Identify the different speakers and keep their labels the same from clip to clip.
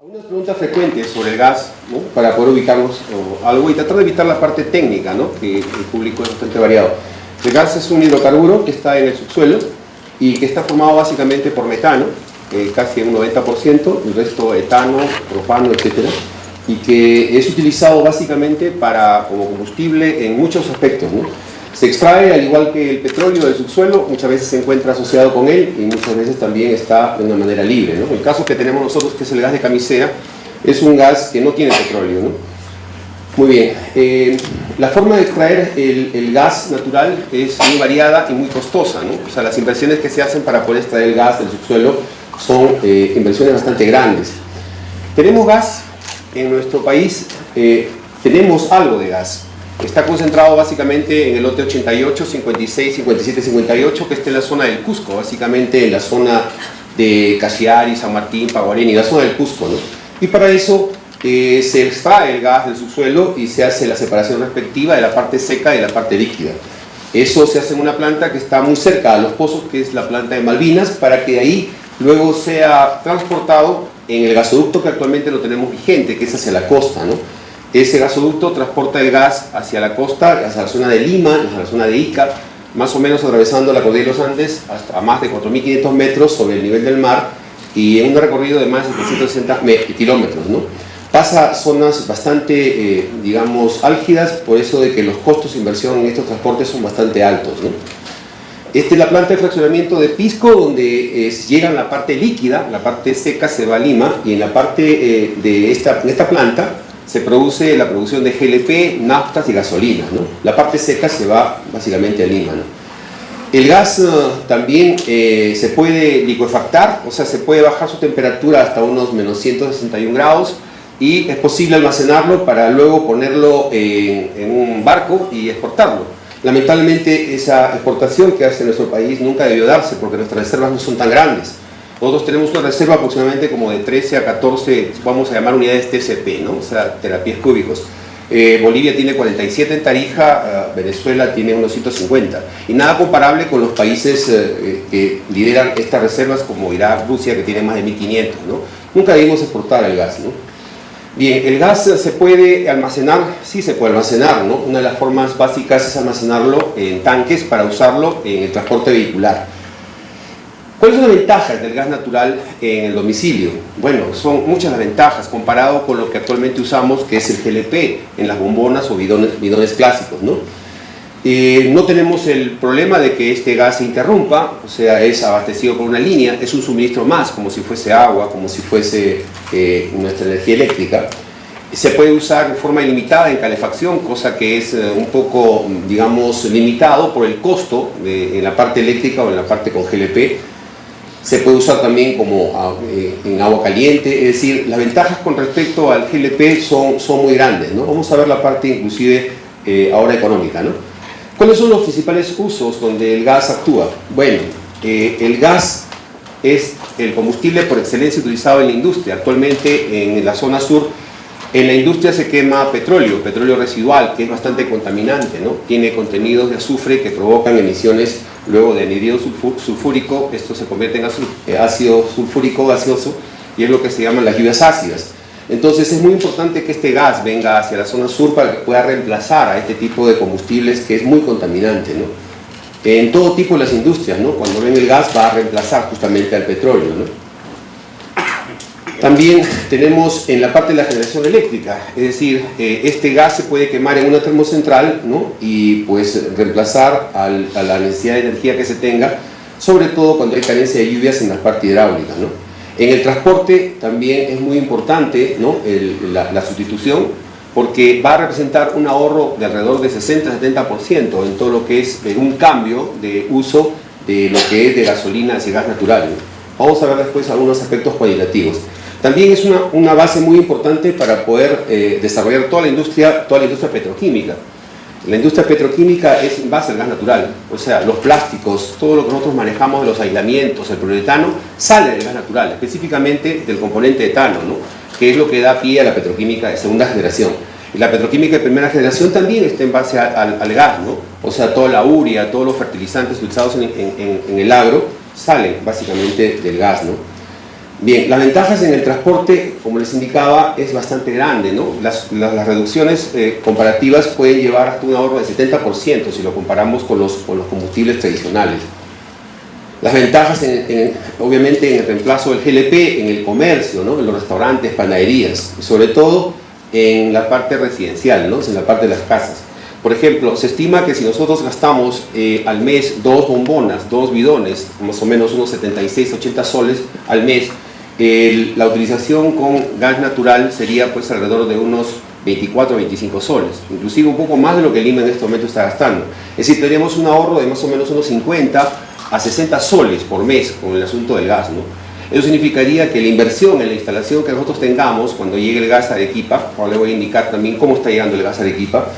Speaker 1: Algunas preguntas frecuentes sobre el gas, ¿no? Para poder ubicarnos algo y tratar de evitar la parte técnica, ¿no? Que el público es bastante variado. El gas es un hidrocarburo que está en el subsuelo y que está formado básicamente por metano, casi un 90%, el resto etano, propano, etc. Y que es utilizado básicamente como combustible en muchos aspectos, ¿no? Se extrae, al igual que el petróleo del subsuelo, muchas veces se encuentra asociado con él y muchas veces también está de una manera libre, ¿no? El caso que tenemos nosotros, que es el gas de camisea, es un gas que no tiene petróleo, ¿no? Muy bien, la forma de extraer el gas natural es muy variada y muy costosa, ¿no? O sea, las inversiones que se hacen para poder extraer el gas del subsuelo son inversiones bastante grandes. Tenemos gas en nuestro país, tenemos algo de gas. Está concentrado básicamente en el lote 88, 56, 57, 58, que está en la zona del Cusco, básicamente en la zona de Cachiari, San Martín, Paguareni, la zona del Cusco, ¿no? Y para eso se extrae el gas del subsuelo y se hace la separación respectiva de la parte seca y de la parte líquida. Eso se hace en una planta que está muy cerca a los pozos, que es la planta de Malvinas, para que de ahí luego sea transportado en el gasoducto que actualmente lo tenemos vigente, que es hacia la costa, ¿no? Ese gasoducto transporta el gas hacia la costa, hacia la zona de Lima, hacia la zona de Ica, más o menos atravesando la cordillera de los Andes hasta más de 4.500 metros sobre el nivel del mar y en un recorrido de más de 760 kilómetros, ¿no? Pasa zonas bastante, digamos, álgidas, por eso de que los costos de inversión en estos transportes son bastante altos, ¿no? Esta es la planta de fraccionamiento de Pisco, donde llega en la parte líquida, la parte seca se va a Lima, y en la parte de esta planta se produce la producción de GLP, naftas y gasolinas, ¿no? La parte seca se va básicamente a Lima, ¿no? El gas también se puede licuefactar, o sea, se puede bajar su temperatura hasta unos menos 161 grados y es posible almacenarlo para luego ponerlo en un barco y exportarlo. Lamentablemente esa exportación que hace nuestro país nunca debió darse porque nuestras reservas no son tan grandes. Nosotros tenemos una reserva aproximadamente como de 13 a 14, vamos a llamar unidades TCP, ¿no? O sea, terapias cúbicos. Bolivia tiene 47 en Tarija, Venezuela tiene unos 150. Y nada comparable con los países que lideran estas reservas como Irak, Rusia, que tienen más de 1.500, ¿no? Nunca debimos exportar el gas, ¿no? Bien, ¿el gas se puede almacenar? Sí se puede almacenar, ¿no? Una de las formas básicas es almacenarlo en tanques para usarlo en el transporte vehicular. ¿Cuáles son las ventajas del gas natural en el domicilio? Bueno, son muchas las ventajas comparado con lo que actualmente usamos, que es el GLP en las bombonas o bidones clásicos, ¿no? No tenemos el problema de que este gas se interrumpa, o sea, es abastecido por una línea, es un suministro más, como si fuese agua, como si fuese nuestra energía eléctrica. Se puede usar de forma ilimitada en calefacción, cosa que es un poco, digamos, limitado por el costo en la parte eléctrica o en la parte con GLP. Se puede usar también como en agua caliente, es decir, las ventajas con respecto al GLP son muy grandes, ¿no? Vamos a ver la parte inclusive ahora económica, ¿no? ¿Cuáles son los principales usos donde el gas actúa? Bueno, el gas es el combustible por excelencia utilizado en la industria. Actualmente en la zona sur, en la industria se quema petróleo residual, que es bastante contaminante, ¿no? Tiene contenidos de azufre que provocan emisiones luego de anhídrido sulfúrico. Esto se convierte en ácido sulfúrico gaseoso y es lo que se llaman las lluvias ácidas. Entonces es muy importante que este gas venga hacia la zona sur para que pueda reemplazar a este tipo de combustibles que es muy contaminante, ¿no? En todo tipo de las industrias, ¿no? Cuando ven el gas va a reemplazar justamente al petróleo, ¿no? También tenemos en la parte de la generación eléctrica, es decir, este gas se puede quemar en una termocentral, ¿no? Y pues reemplazar a la necesidad de energía que se tenga, sobre todo cuando hay carencia de lluvias en la parte hidráulica, ¿no? En el transporte también es muy importante, ¿no? la sustitución, porque va a representar un ahorro de alrededor de 60-70% en todo lo que es un cambio de uso de lo que es de gasolina hacia gas natural, ¿no? Vamos a ver después algunos aspectos cualitativos. También es una base muy importante para poder desarrollar toda la industria petroquímica. La industria petroquímica es en base al gas natural, o sea, los plásticos, todo lo que nosotros manejamos de los aislamientos, el poliuretano, sale del gas natural, específicamente del componente etano, ¿no? Que es lo que da pie a la petroquímica de segunda generación. Y la petroquímica de primera generación también está en base al gas, ¿no? O sea, toda la urea, todos los fertilizantes utilizados en el agro salen básicamente del gas, ¿no? Bien, las ventajas en el transporte, como les indicaba, es bastante grande, ¿no? Las reducciones comparativas pueden llevar hasta un ahorro de 70% si lo comparamos con los combustibles tradicionales. Las ventajas, obviamente, en el reemplazo del GLP, en el comercio, ¿no? En los restaurantes, panaderías, sobre todo en la parte residencial, ¿no? En la parte de las casas. Por ejemplo, se estima que si nosotros gastamos al mes 2 bombonas, 2 bidones, más o menos unos 76, 80 soles al mes, la utilización con gas natural sería pues alrededor de unos 24 o 25 soles, inclusive un poco más de lo que Lima en este momento está gastando. Es decir, tendríamos un ahorro de más o menos unos 50 a 60 soles por mes con el asunto del gas, ¿no? Eso significaría que la inversión en la instalación que nosotros tengamos cuando llegue el gas a Arequipa, ahora le voy a indicar también cómo está llegando el gas a Arequipa,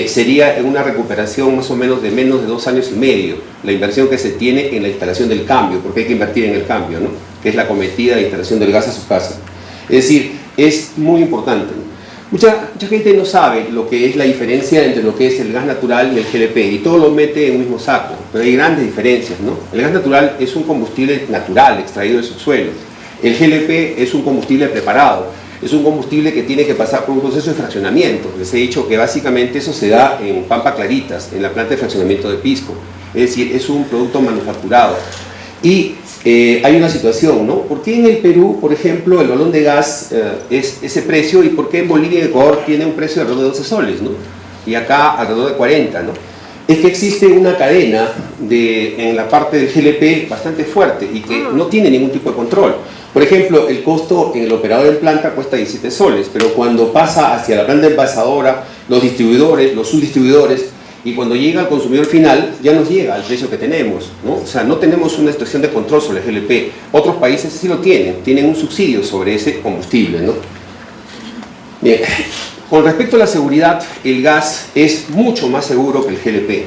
Speaker 1: sería en una recuperación más o menos de menos de 2 años y medio, la inversión que se tiene en la instalación del cambio, porque hay que invertir en el cambio, ¿no? Que es la cometida de instalación del gas a su casa. Es decir, es muy importante, ¿no? Mucha gente no sabe lo que es la diferencia entre lo que es el gas natural y el GLP, y todo lo mete en un mismo saco, pero hay grandes diferencias, ¿no? El gas natural es un combustible natural, extraído del subsuelo. El GLP es un combustible preparado, es un combustible que tiene que pasar por un proceso de fraccionamiento. Les he dicho que básicamente eso se da en Pampa Claritas, en la planta de fraccionamiento de Pisco, es decir, es un producto manufacturado. Y hay una situación, ¿no? ¿Por qué en el Perú, por ejemplo, el balón de gas es ese precio y por qué en Bolivia y Ecuador tiene un precio de alrededor de 12 soles, ¿no? Y acá alrededor de 40, ¿no? Es que existe una cadena en la parte del GLP bastante fuerte y que no tiene ningún tipo de control. Por ejemplo, el costo en el operador de planta cuesta 17 soles, pero cuando pasa hacia la planta envasadora, los distribuidores, los subdistribuidores, y cuando llega al consumidor final, ya nos llega al precio que tenemos, ¿no? O sea, no tenemos una situación de control sobre el GLP. Otros países sí lo tienen un subsidio sobre ese combustible, ¿no? Bien, con respecto a la seguridad, el gas es mucho más seguro que el GLP.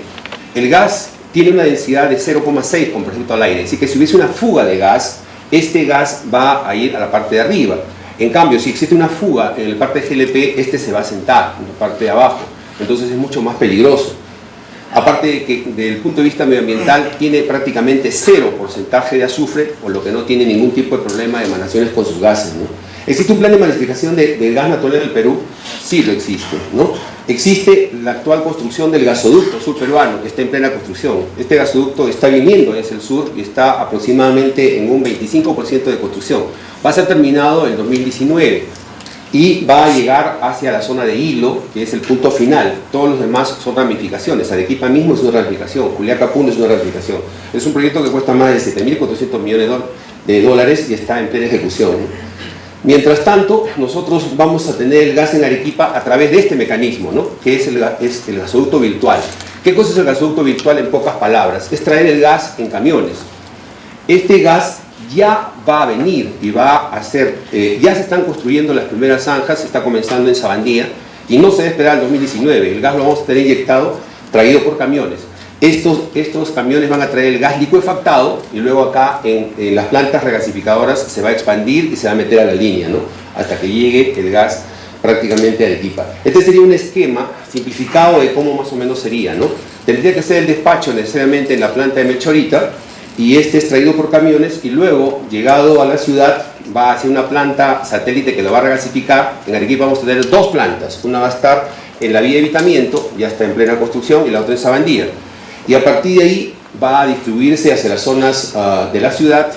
Speaker 1: El gas tiene una densidad de 0,6 con respecto al aire, es decir, que si hubiese una fuga de gas, este gas va a ir a la parte de arriba. En cambio, si existe una fuga en la parte de GLP, este se va a sentar en la parte de abajo, entonces es mucho más peligroso. Aparte de que desde el punto de vista medioambiental tiene prácticamente 0% de azufre, por lo que no tiene ningún tipo de problema de emanaciones con sus gases, ¿no? ¿Existe un plan de masificación del gas natural en el Perú? Sí lo existe, ¿no? Existe la actual construcción del gasoducto sur peruano, que está en plena construcción. Este gasoducto está viniendo hacia el sur y está aproximadamente en un 25% de construcción. Va a ser terminado en 2019. Y va a llegar hacia la zona de Hilo, que es el punto final. Todos los demás son ramificaciones. Arequipa mismo es una ramificación, Juliaca Puno es una ramificación. Es un proyecto que cuesta más de 7.400 millones de dólares y está en plena ejecución. Mientras tanto, nosotros vamos a tener el gas en Arequipa a través de este mecanismo, ¿no? Que es el gasoducto virtual. ¿Qué cosa es el gasoducto virtual en pocas palabras? Es traer el gas en camiones. Este gas ya va a venir y va a ser, ya se están construyendo las primeras zanjas, se está comenzando en Sabandía y no se debe esperar al 2019, el gas lo vamos a tener inyectado, traído por camiones. Estos camiones van a traer el gas licuefactado y luego acá en las plantas regasificadoras se va a expandir y se va a meter a la línea, ¿no? Hasta que llegue el gas prácticamente a Arequipa. Este sería un esquema simplificado de cómo más o menos sería, ¿no? Tendría que ser el despacho necesariamente en la planta de Melchorita, y este es traído por camiones y luego, llegado a la ciudad, va hacia una planta satélite que lo va a regasificar. En Arequipa vamos a tener 2 plantas, una va a estar en la vía de evitamiento, ya está en plena construcción, y la otra en Sabandía. Y a partir de ahí va a distribuirse hacia las zonas de la ciudad,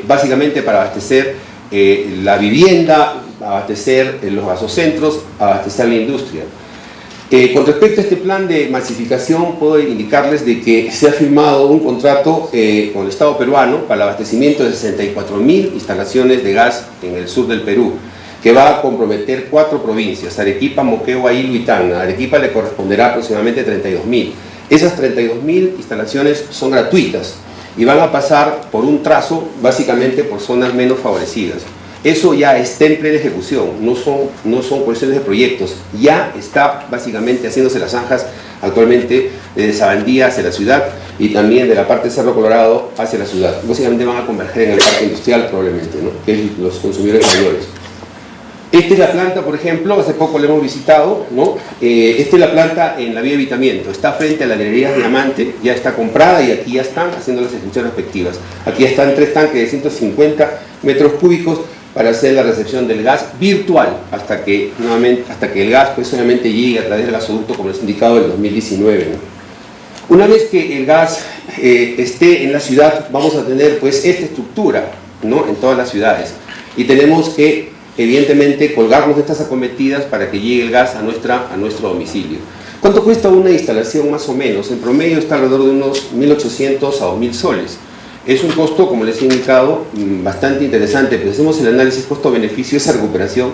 Speaker 1: básicamente para abastecer la vivienda, abastecer los gasocentros, abastecer la industria. Con respecto a este plan de masificación, puedo indicarles de que se ha firmado un contrato con el Estado peruano para el abastecimiento de 64.000 instalaciones de gas en el sur del Perú, que va a comprometer 4 provincias, Arequipa, Moquegua, Hilo y Tacna. A Arequipa le corresponderá aproximadamente 32.000. Esas 32.000 instalaciones son gratuitas y van a pasar por un trazo, básicamente por zonas menos favorecidas. Eso ya está en plena ejecución, no son cuestiones de proyectos, ya está básicamente haciéndose las zanjas actualmente desde Sabandía hacia la ciudad y también de la parte de Cerro Colorado hacia la ciudad. Básicamente van a converger en el parque industrial probablemente, ¿no? Que es los consumidores mayores. Esta es la planta, por ejemplo, hace poco la hemos visitado, ¿no? Esta es la planta en la vía de Evitamiento, está frente a la galería Diamante, ya está comprada y aquí ya están haciendo las ejecuciones respectivas. Aquí ya están 3 tanques de 150 metros cúbicos para hacer la recepción del gas virtual hasta que el gas pues solamente llegue a través del gasoducto, como les he indicado, en el 2019, ¿no? Una vez que el gas esté en la ciudad, vamos a tener pues esta estructura, ¿no? En todas las ciudades, y tenemos que evidentemente colgarnos de estas acometidas para que llegue el gas a nuestro domicilio. ¿Cuánto cuesta una instalación más o menos? En promedio está alrededor de unos 1.800 a 2.000 soles. Es un costo, como les he indicado, bastante interesante, pero si hacemos el análisis costo-beneficio, esa recuperación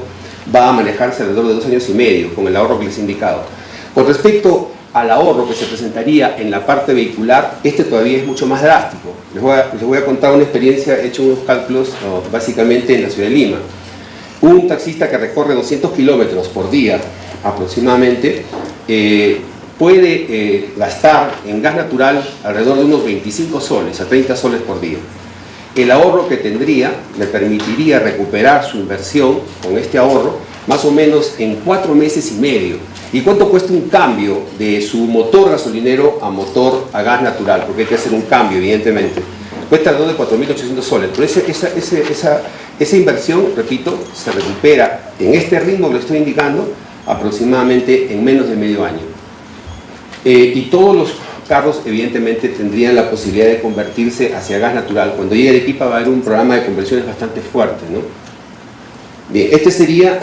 Speaker 1: va a manejarse alrededor de 2 años y medio, con el ahorro que les he indicado. Con respecto al ahorro que se presentaría en la parte vehicular, este todavía es mucho más drástico. Les voy a contar una experiencia, he hecho unos cálculos básicamente en la ciudad de Lima. Un taxista que recorre 200 kilómetros por día aproximadamente puede gastar en gas natural alrededor de unos 25 soles a 30 soles por día. El ahorro que tendría le permitiría recuperar su inversión con este ahorro más o menos en 4 meses y medio. ¿Y cuánto cuesta un cambio de su motor gasolinero a motor a gas natural? Porque hay que hacer un cambio, evidentemente. Cuesta alrededor de 4.800 soles. Pero esa inversión, repito, se recupera en este ritmo que le estoy indicando aproximadamente en menos de medio año. Y todos los carros evidentemente tendrían la posibilidad de convertirse hacia gas natural. Cuando llegue Arequipa va a haber un programa de conversiones bastante fuerte, ¿no? Bien, este sería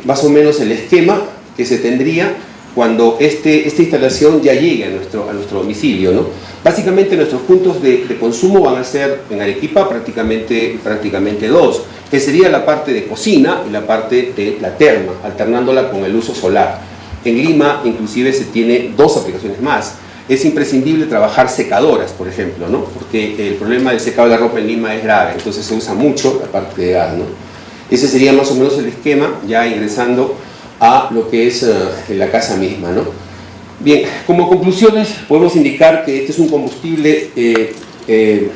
Speaker 1: más o menos el esquema que se tendría cuando esta instalación ya llegue a nuestro domicilio, ¿no? Básicamente nuestros puntos de consumo van a ser en Arequipa prácticamente 2, que sería la parte de cocina y la parte de la terma, alternándola con el uso solar. En Lima inclusive se tiene 2 aplicaciones más. Es imprescindible trabajar secadoras, por ejemplo, ¿no? Porque el problema del secado de la ropa en Lima es grave, entonces se usa mucho la parte de gas, ¿no? Ese sería más o menos el esquema, ya ingresando a lo que es la casa misma, ¿no? Bien, como conclusiones podemos indicar que este es un combustible que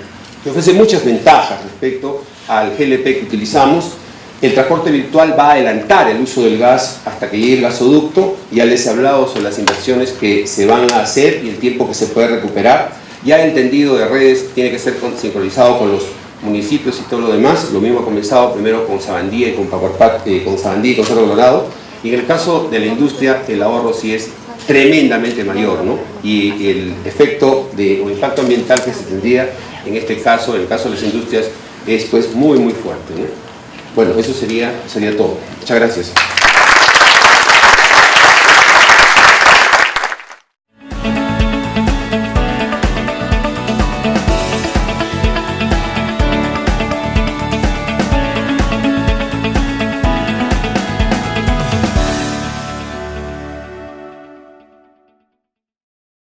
Speaker 1: ofrece muchas ventajas respecto al GLP que utilizamos. El transporte virtual va a adelantar el uso del gas hasta que llegue el gasoducto. Ya les he hablado sobre las inversiones que se van a hacer y el tiempo que se puede recuperar. Ya el tendido de redes tiene que ser sincronizado con los municipios y todo lo demás. Lo mismo ha comenzado primero con Sabandía y con Pacuarpat, con Sabandía y con Cerro Colorado. Y en el caso de la industria, el ahorro sí es tremendamente mayor, ¿no? Y el efecto o impacto ambiental que se tendría en este caso, en el caso de las industrias, es pues muy fuerte, ¿no? Bueno, eso sería todo. Muchas gracias.